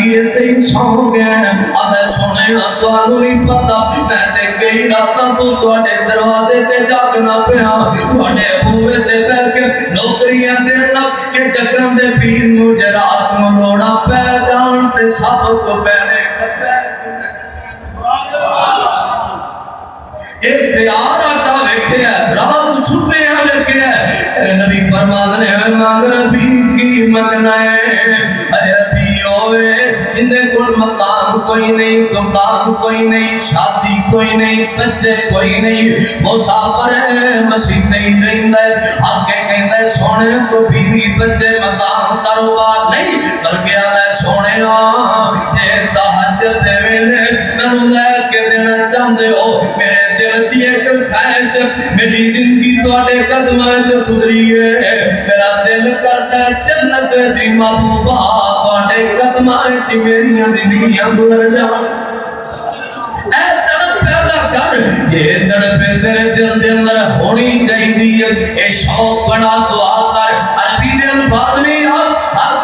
نبی تے سو گیا آدھے سونے تانوں نہیں پتا میں تے کئی راتاں تو تواڈے دروازے تے جاگنا پیا تواڈے بوئے تے بیٹھ کے نوکریاں دے رکھ کے جگاں دے پیر نوں جے رات نوں لوڑا پے جان تے سب تو پہلے ایک پیار آقا ویکھے ہے رات ستے ہیں لگے ہے نبی فرمان نے مانگ ربی کی منگنا ہے اے ربی ہوئے جندے کل مقام کوئی نہیں دکان کوئی نہیں شادی کوئی نہیں بچے کوئی نہیں مسافر ہے مسیح ہی رہندا ہے آگے کہندا ہے سونے کو بیوی بچے مقام کاروبار نہیں بلکہ آدھا سونے جے تہجد دے ویلے مینوں لے کے دینا چاہندے ہو میرے دل دی ایک خواہش میری زندگی تواڈے قدماں وچ گزری ہے میرا دل کردا ہے جنت دی محبوبہ تواڈے قدماں وچ میریاں زندگیاں گزر جان اے تڑپ پیدا کر یہ تڑپ تیرے دل دے اندر ہونی چاہیے اے شوق بنا دعا کر عربی دے الفاظ نہیں ہر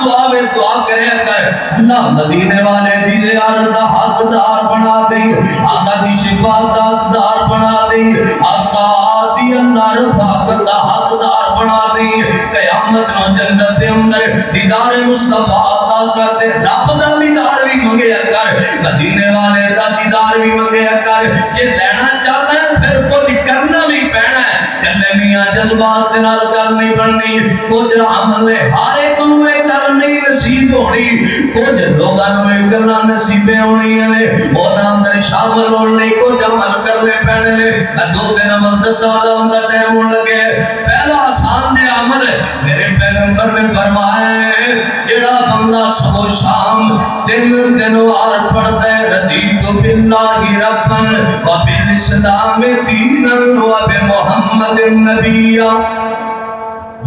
دعا میں دعا کرے کر اللہ مدینے والے دی زیارت دا حقدار بنا دے آقا دی شفاعت دا حقدار بنا دے آقا دی اللہ رفاقت دا حقدار بنا دے قیامت نو جنت دے اندر دیدار مصطفیٰ عطا کر دے رب دا دیدار بھی منگیا کر مدینے والے دا دیدار بھی منگیا کر جے لینا چاہتا ہے پھر کچھ کرنا بھی پینا ہے کلے میاں جذبات نال گل نہیں بننی کچھ عمل ہارے کنو ایک گل نہیں نصیب ہونی کچھ لوگاں نو ایک گل نصیب ہونی ہے اونا اندر شامل ہونے کچھ عمل کرنے پینے میں دو دن عمل دسا دا اندر ٹائم ہون لگے پہلا آسان دے عمل میرے پیغمبر نے فرمایا ہے جڑا بندہ صبح شام دن دنوار پڑھتا ہے رضیت باللہ ربن و بالاسلام دینا و بمحمد النبی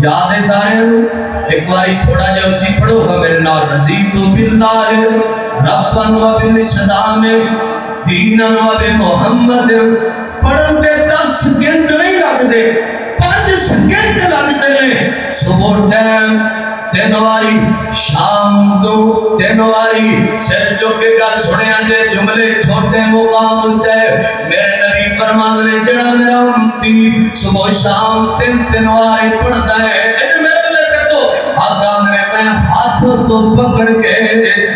یاد ہے سارے ایک باری تھوڑا جا اچھی پڑھو گا میرے نام رضیت باللہ ربن و بالاسلام دینا و بمحمد پڑھن دے 10 سیکنڈ نہیں لگ دے 5 سیکنڈ لگتے ہیں صبح ٹائم دنواری شام دو دنواری سر چوکے گل سنے آجے جملے چھوٹے مقام اچھے میرے نبی فرمان نے جڑا میرا امتی صبح شام دنواری پڑھتا ہے ایک میرے لئے کہتو آقا میں ہاتھ تو پکڑ کے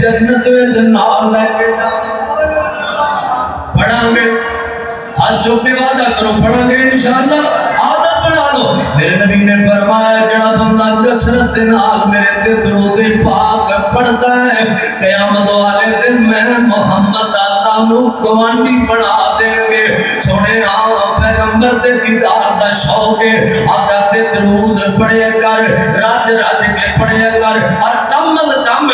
جنت میں جنال لے کے پڑھا گے آج چوکے وعدہ کرو پڑھا گے انشاءاللہ عادت بنا لو میرے نبی نے فرمایا جڑا بندہ کثرت نال میرے تے درود پاک پڑھتا ہے قیامت والے دن میں محمد اللہ نو گوانڈی بنا دیں گے سونے پیغمبر دے دیدار دا شوق ہے آقا تے درود پڑھے کر راج راج کے پڑھے کر اور کم از کم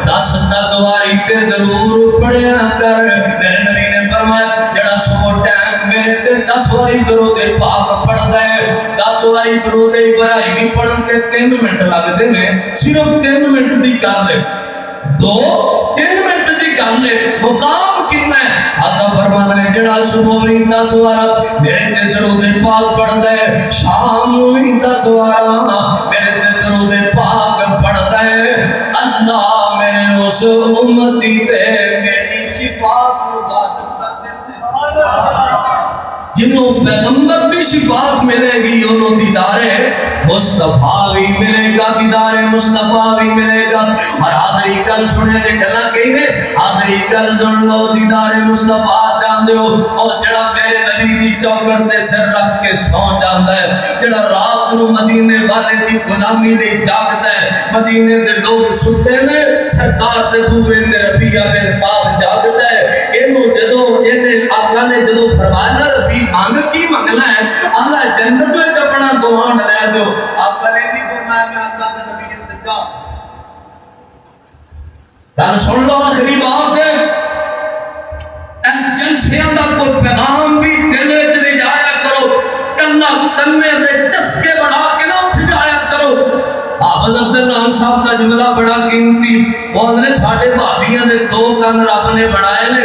10 واری تے درود پڑھے کر میرے نبی نے فرمایا جڑا صبح ٹائم میرے تے 10 واری درود پاک پڑھتا ہے 10 واری درود ابراہیمی پڑھن کے 3 منٹ لگ دے نے صرف 3 منٹ دی گل ہے 2-3 منٹ دی گل ہے مقام کتنا ہے آقا فرماتا ہے جڑا صبح ہی 10 وار میرے تے درود پاک پڑھتا ہے شام ہی 10 وار میرے تے درود پاک پڑھتا ہے اللہ میرے اس امتی تے میری شفاعت مبارک کر دیتے جنہوں پیغمبر دی شفاعت ملے گی انہوں دیدار مصطفیٰ بھی ملے گا دیدار مصطفیٰ بھی ملے گا اور آخری کل سنے نے گلا کہی ہے آخری کل دن لو دیدار مصطفیٰ جان دے ہو اور جڑا میرے نبی دی چوکر تے سر رکھ کے سون جاندا ہے جڑا رات نو مدینے والے دی غلامی دے جاگدا ہے مدینے دے لوگ ستے نے سرکار دے بوئے تے ربیہ بن پاک جاگدا ہے اینو جدوں اینے آقا نے جدوں فرمایا ربی مانگ کی منگنا ہے اللہ جنت وچ اپنا گوان لے دو آقا نے نہیں فرمایا میں اللہ دا نبی انتظار گل سن لو آخری بات ہے جلسیاں دا کوئی پیغام بھی دل وچ لے جایا کرو کلا کنے دے چسکے بڑھا کے نہ اٹھ جایا کرو حافظ عبداللہ صاحب کا جملہ بڑا قیمتی وہ نے ساڈے بھابیاں دے 2 کن رب نے بڑھائے نے